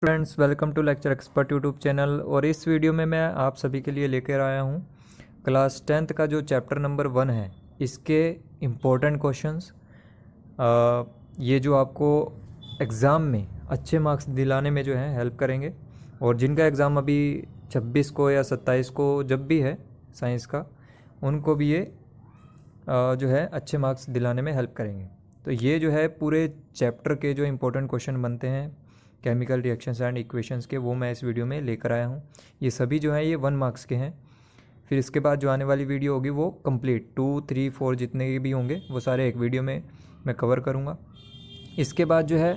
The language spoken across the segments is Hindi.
Friends, welcome to Lecture Expert YouTube channel. और इस वीडियो में मैं आप सभी के लिए लेकर आया हूँ क्लास 10th का जो चैप्टर नंबर 1 है, इसके इम्पोर्टेंट क्वेश्चंस, ये जो आपको एग्ज़ाम में अच्छे मार्क्स दिलाने में जो है हेल्प करेंगे। और जिनका एग्ज़ाम अभी 26 को या 27 को जब भी है साइंस का, उनको भी ये जो है अच्छे मार्क्स दिलाने में हेल्प करेंगे। तो ये जो है पूरे चैप्टर के जो इम्पोर्टेंट क्वेश्चन बनते हैं केमिकल रिएक्शंस एंड इक्वेशंस के, वो मैं इस वीडियो में लेकर आया हूँ। ये सभी जो हैं ये 1 मार्क्स के हैं। फिर इसके बाद जो आने वाली वीडियो होगी वो कंप्लीट 2, 3, 4 जितने भी होंगे वो सारे एक वीडियो में मैं कवर करूँगा। इसके बाद जो है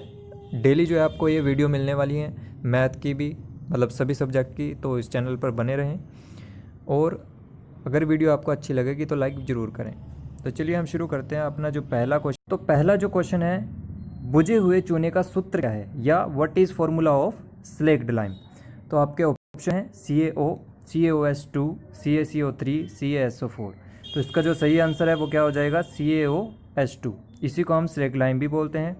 डेली जो है आपको ये वीडियो मिलने वाली हैं, मैथ की भी, मतलब सभी सब्जेक्ट की। तो इस चैनल पर बने रहें और अगर वीडियो आपको अच्छी लगेगी तो लाइक ज़रूर करें। तो चलिए हम शुरू करते हैं अपना जो पहला क्वेश्चन। तो पहला जो क्वेश्चन है, बुझे हुए चूने का सूत्र क्या है, या what is formula of slaked lime. तो आपके ऑप्शन है CaO, CaOH2, CaCO3, CaSO4। तो इसका जो सही आंसर है वो क्या हो जाएगा, CaOH2। इसी को हम स्लेक्ड लाइम भी बोलते हैं।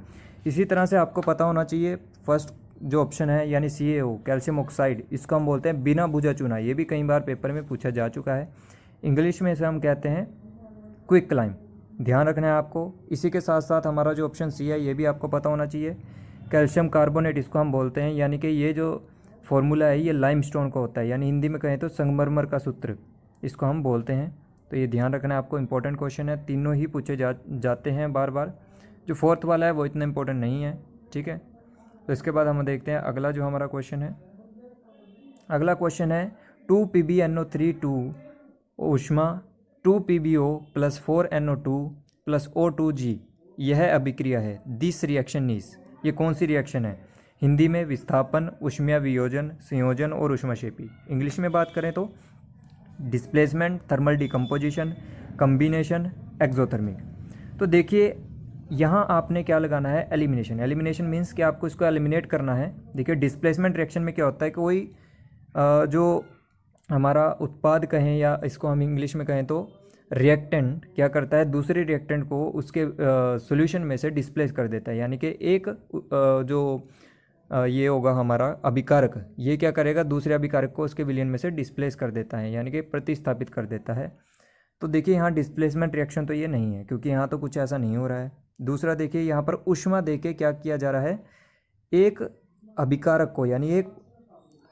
इसी तरह से आपको पता होना चाहिए फर्स्ट जो ऑप्शन है यानी CaO, कैल्शियम ऑक्साइड, इसको हम बोलते हैं बिना बुझा चूना। ये भी कई बार पेपर में पूछा जा चुका है। इंग्लिश में इसे हम कहते हैं क्विक लाइम। ध्यान रखना है आपको। इसी के साथ साथ हमारा जो ऑप्शन C है ये भी आपको पता होना चाहिए, कैल्शियम कार्बोनेट इसको हम बोलते हैं। यानी कि ये जो फॉर्मूला है ये लाइमस्टोन का होता है, यानी हिंदी में कहें तो संगमरमर का सूत्र, इसको हम बोलते हैं। तो ये ध्यान रखना है आपको, इंपॉर्टेंट क्वेश्चन है, तीनों ही पूछे जाते हैं बार बार। जो फोर्थ वाला है वो इतना इंपॉर्टेंट नहीं है, ठीक है। तो इसके बाद हम देखते हैं अगला जो हमारा क्वेश्चन है। अगला क्वेश्चन है 2PbNO3 2 ऊष्मा 2PbO + 4NO2 + O2G, यह अभिक्रिया है। दिस रिएक्शन इज, ये कौन सी रिएक्शन है। हिंदी में विस्थापन, ऊष्मीय वियोजन, संयोजन और ऊष्माक्षेपी। इंग्लिश में बात करें तो displacement, thermal decomposition, combination, exothermic. तो देखिए यहाँ आपने क्या लगाना है, एलिमिनेशन। एलिमिनेशन मीन्स कि आपको इसको एलिमिनेट करना है। देखिए डिस्प्लेसमेंट रिएक्शन में क्या होता है कि कोई जो हमारा उत्पाद कहें या इसको हम इंग्लिश में कहें तो रिएक्टेंट क्या करता है, दूसरे रिएक्टेंट को उसके सॉल्यूशन में से डिस्प्लेस कर देता है। यानी कि एक जो ये होगा हमारा अभिकारक, ये क्या करेगा, दूसरे अभिकारक को उसके विलयन में से डिस्प्लेस कर देता है, यानी कि प्रतिस्थापित कर देता है। तो देखिए यहाँ डिस्प्लेसमेंट रिएक्शन तो ये नहीं है, क्योंकि यहाँ तो कुछ ऐसा नहीं हो रहा है। दूसरा देखिए यहाँ पर ऊष्मा देके क्या किया जा रहा है, एक अभिकारक को यानी एक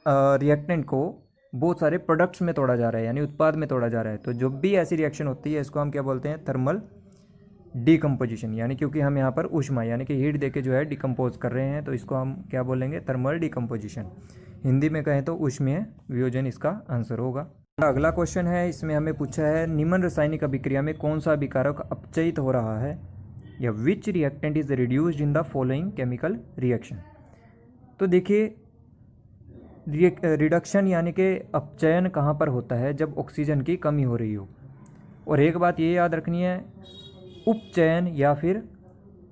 रिएक्टेंट को बहुत सारे प्रोडक्ट्स में तोड़ा जा रहा है, यानी उत्पाद में तोड़ा जा रहा है। तो जो भी ऐसी रिएक्शन होती है इसको हम क्या बोलते हैं, थर्मल डिकम्पोजिशन। यानी क्योंकि हम यहाँ पर ऊष्मा यानी कि हीट देके जो है डिकम्पोज कर रहे हैं, तो इसको हम क्या बोलेंगे, थर्मल डिकम्पोजिशन। हिंदी में कहें तो ऊष्मीय वियोजन इसका आंसर होगा। अगला क्वेश्चन है, इसमें हमें पूछा है निम्न रासायनिक अभिक्रिया में कौन सा अभिकारक अपचयित हो रहा है, या which reactant is reduced in the following chemical reaction. तो देखिए रिडक्शन यानी कि अपचयन कहाँ पर होता है, जब ऑक्सीजन की कमी हो रही हो। और एक बात ये याद रखनी है, उपचयन या फिर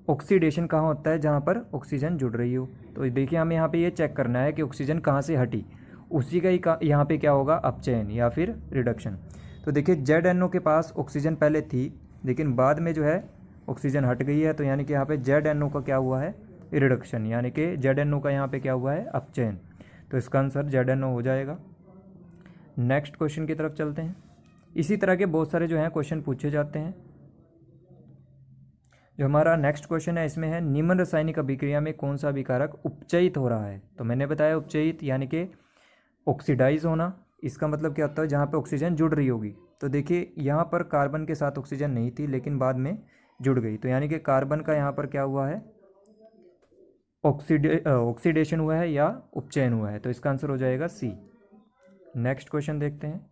ऑक्सीडेशन कहाँ होता है, जहाँ पर ऑक्सीजन जुड़ रही हो। तो देखिए हमें यहाँ पे ये चेक करना है कि ऑक्सीजन कहाँ से हटी, उसी का ही यहाँ पे क्या होगा, अपचयन या फिर रिडक्शन। तो देखिए ZNO के पास ऑक्सीजन पहले थी, लेकिन बाद में जो है ऑक्सीजन हट गई है, तो यानी कि यहाँ पे ZNO का क्या हुआ है, रिडक्शन, यानी कि ZNO का यहाँ पे क्या हुआ है, अपचयन। तो इसका आंसर ZNO हो जाएगा। नेक्स्ट क्वेश्चन की तरफ चलते हैं। इसी तरह के बहुत सारे जो हैं क्वेश्चन पूछे जाते हैं। जो हमारा नेक्स्ट क्वेश्चन है इसमें है निम्न रासायनिक अभिक्रिया में कौन सा अभिकारक उपचयित हो रहा है। तो मैंने बताया उपचयित यानी कि ऑक्सीडाइज होना। इसका मतलब क्या होता है, जहाँ पे ऑक्सीजन जुड़ रही होगी। तो देखिए यहाँ पर कार्बन के साथ ऑक्सीजन नहीं थी, लेकिन बाद में जुड़ गई, तो यानी कि कार्बन का यहाँ पर क्या हुआ है, ऑक्सीडेशन हुआ है या उपचयन हुआ है। तो इसका आंसर हो जाएगा C। नेक्स्ट क्वेश्चन देखते हैं।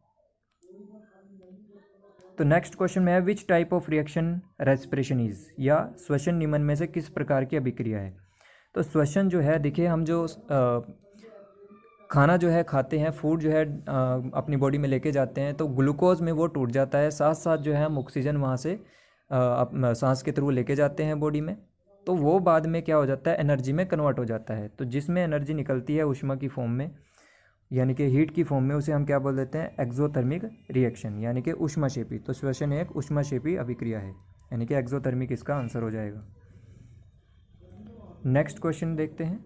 तो नेक्स्ट क्वेश्चन में है which type of reaction respiration is, या श्वसन निम्न में से किस प्रकार की अभिक्रिया है। तो श्वसन जो है, देखिए हम जो खाना जो है खाते हैं, फूड जो है अपनी बॉडी में लेके जाते हैं, तो ग्लूकोज में वो टूट जाता है, साथ साथ जो है हम ऑक्सीजन वहाँ से सांस के थ्रू लेके जाते हैं बॉडी में, तो वो बाद में क्या हो जाता है, एनर्जी में कन्वर्ट हो जाता है। तो जिसमें एनर्जी निकलती है ऊष्मा की फॉर्म में, यानी कि हीट की फॉर्म में, उसे हम क्या बोल देते हैं, एक्सोथर्मिक रिएक्शन, यानी कि ऊष्माक्षेपी। तो श्वसन एक ऊष्माक्षेपी अभिक्रिया है, यानी कि एक्सोथर्मिक इसका आंसर हो जाएगा। नेक्स्ट क्वेश्चन देखते हैं।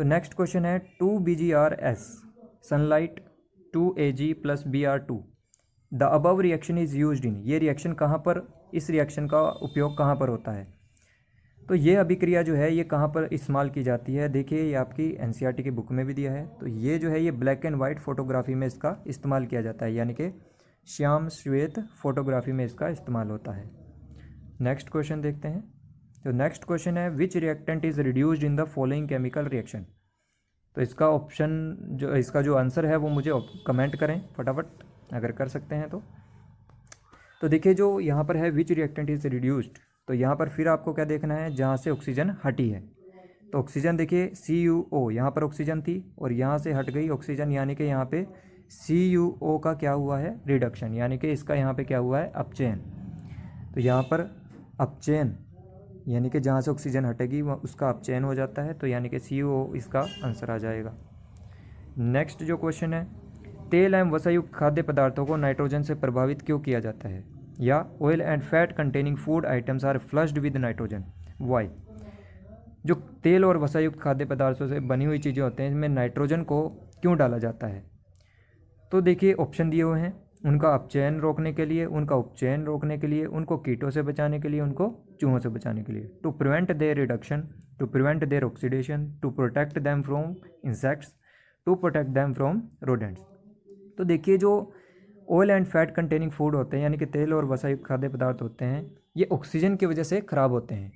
तो नेक्स्ट क्वेश्चन है 2BgRS sunlight 2Ag + Br2 the above reaction is used in. ये रिएक्शन कहाँ पर, इस रिएक्शन का उपयोग कहाँ पर होता है? तो ये अभिक्रिया जो है ये कहाँ पर इस्तेमाल की जाती है? देखिए ये आपकी एनसीईआरटी की बुक में भी दिया है। तो ये जो है ये ब्लैक एंड वाइट फोटोग्राफी में इसका इस्तेमाल किया जाता है, यानी कि श्याम श्वेत फोटोग्राफी में इसका इस्तेमाल होता है। नेक्स्ट क्वेश्चन देखते हैं। तो नेक्स्ट क्वेश्चन है which reactant is reduced in the following chemical reaction. तो इसका ऑप्शन जो इसका जो आंसर है वो मुझे कमेंट करें फटाफट, अगर कर सकते हैं तो देखिए जो यहाँ पर है विच रिएक्टेंट इज़ रिड्यूस्ड, तो यहाँ पर फिर आपको क्या देखना है, जहाँ से ऑक्सीजन हटी है। तो ऑक्सीजन देखिए CuO, यहाँ पर ऑक्सीजन थी और यहाँ से हट गई ऑक्सीजन, यानी कि यहाँ पे CuO का क्या हुआ है, रिडक्शन, यानी कि इसका यहाँ पे क्या हुआ है, अपचयन। तो यहाँ पर अपचयन यानी कि जहाँ से ऑक्सीजन हटेगी वह उसका अपचयन हो जाता है, तो यानी कि CuO इसका आंसर आ जाएगा। नेक्स्ट जो क्वेश्चन है, तेल एवं वसायुक्त खाद्य पदार्थों को नाइट्रोजन से प्रभावित क्यों किया जाता है? या oil and fat containing food items are flushed with nitrogen, why. जो तेल और वसायुक्त खाद्य पदार्थों से बनी हुई चीज़ें होते हैं इनमें नाइट्रोजन को क्यों डाला जाता है? तो देखिए ऑप्शन दिए हुए हैं, उनका अपचयन रोकने के लिए, उनका उपचयन रोकने के लिए, उनको कीटों से बचाने के लिए, उनको चूहों से बचाने के लिए। To prevent their reduction, to prevent their oxidation, to protect them from insects, to protect them from rodents. तो देखिए जो oil and fat containing food होते हैं यानी कि तेल और वसायुक्त खाद्य पदार्थ होते हैं, ये ऑक्सीजन की वजह से ख़राब होते हैं,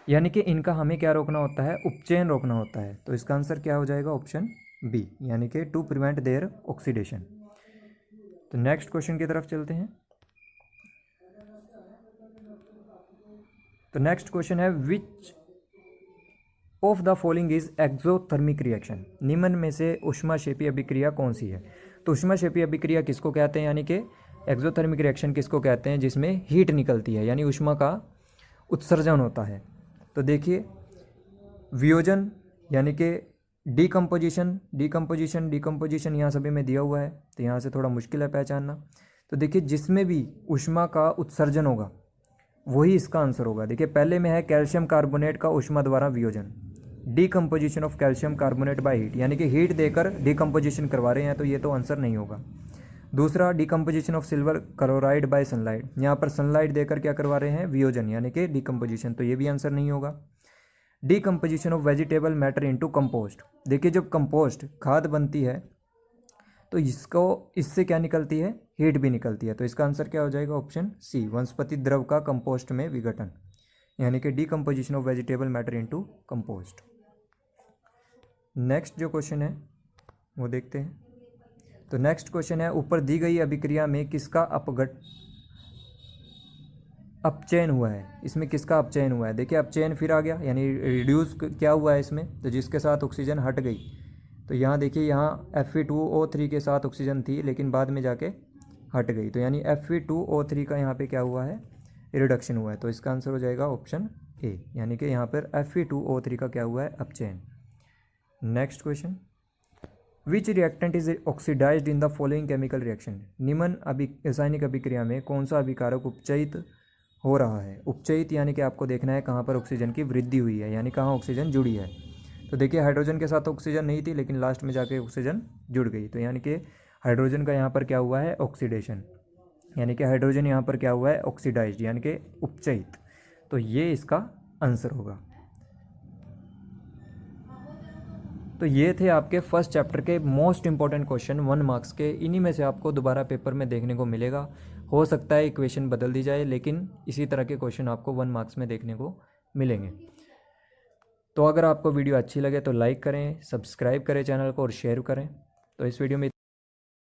यानी कि इनका हमें क्या रोकना होता है, उपचयन रोकना होता है। तो इसका आंसर क्या हो जाएगा, ऑप्शन बी, यानी कि टू प्रिवेंट देयर ऑक्सीडेशन। तो नेक्स्ट क्वेश्चन की तरफ चलते हैं। तो नेक्स्ट क्वेश्चन है which of the following is exothermic reaction. निम्न में से ऊष्माक्षेपी अभिक्रिया कौन सी है? तो ऊष्माक्षेपी अभिक्रिया किसको कहते हैं, यानी कि एक्सोथर्मिक रिएक्शन किसको कहते हैं, जिसमें हीट निकलती है यानी ऊष्मा का उत्सर्जन होता है। तो देखिए वियोजन यानी कि डिकम्पोजिशन यहाँ सभी में दिया हुआ है, तो यहाँ से थोड़ा मुश्किल है पहचानना। तो देखिए जिसमें भी ऊष्मा का उत्सर्जन होगा वही इसका आंसर होगा। देखिए पहले में है कैल्शियम कार्बोनेट का ऊष्मा द्वारा वियोजन, decomposition of calcium carbonate by heat, यानी कि हीट देकर डिकम्पोजिशन करवा रहे हैं, तो ये तो आंसर नहीं होगा। दूसरा decomposition of silver chloride bye sunlight, यहाँ पर सनलाइट देकर क्या करवा रहे हैं, वियोजन यानी कि डिकम्पोजिशन, तो ये भी आंसर नहीं होगा। Decomposition of vegetable matter into compost, देखिए जब कंपोस्ट खाद बनती है तो इससे क्या निकलती है, हीट भी निकलती है, तो इसका आंसर क्या हो जाएगा, ऑप्शन सी, वनस्पति द्रव का कंपोस्ट में विघटन, यानी कि decomposition of vegetable matter into compost. Next जो क्वेश्चन है वो देखते हैं। तो नेक्स्ट क्वेश्चन है ऊपर दी गई अभिक्रिया में किसका अपचयन हुआ है, इसमें किसका अपचयन हुआ है? देखिए अपचयन फिर आ गया, यानी रिड्यूस क्या हुआ है इसमें, तो जिसके साथ ऑक्सीजन हट गई। तो यहाँ देखिए यहाँ Fe2O3 के साथ ऑक्सीजन थी लेकिन बाद में जाके हट गई, तो यानी Fe2O3 का यहाँ पे क्या हुआ है, रिडक्शन हुआ है, तो इसका आंसर हो जाएगा ऑप्शन ए, यानी कि यहाँ पर Fe2O3 का क्या हुआ है, अपचयन। Next question, which reactant is oxidised in the following chemical reaction. निम्न रासायनिक अभिक्रिया में कौन सा अभिकारक उपचयित हो रहा है? उपचयित यानी कि आपको देखना है कहाँ पर ऑक्सीजन की वृद्धि हुई है, यानी कहाँ ऑक्सीजन जुड़ी है। तो देखिए हाइड्रोजन के साथ ऑक्सीजन नहीं थी लेकिन लास्ट में जाके ऑक्सीजन जुड़ गई, तो यानी कि हाइड्रोजन का यहाँ पर क्या हुआ है, ऑक्सीडेशन, यानी कि हाइड्रोजन यहाँ पर क्या हुआ है, ऑक्सीडाइज्ड, यानी कि उपचयित, तो ये इसका आंसर होगा। तो ये थे आपके फर्स्ट चैप्टर के मोस्ट इंपॉर्टेंट क्वेश्चन 1 मार्क्स के, इन्हीं में से आपको दोबारा पेपर में देखने को मिलेगा। हो सकता है इक्वेशन बदल दी जाए लेकिन इसी तरह के क्वेश्चन आपको 1 मार्क्स में देखने को मिलेंगे। तो अगर आपको वीडियो अच्छी लगे तो लाइक करें, सब्सक्राइब करें चैनल को और शेयर करें। तो इस वीडियो में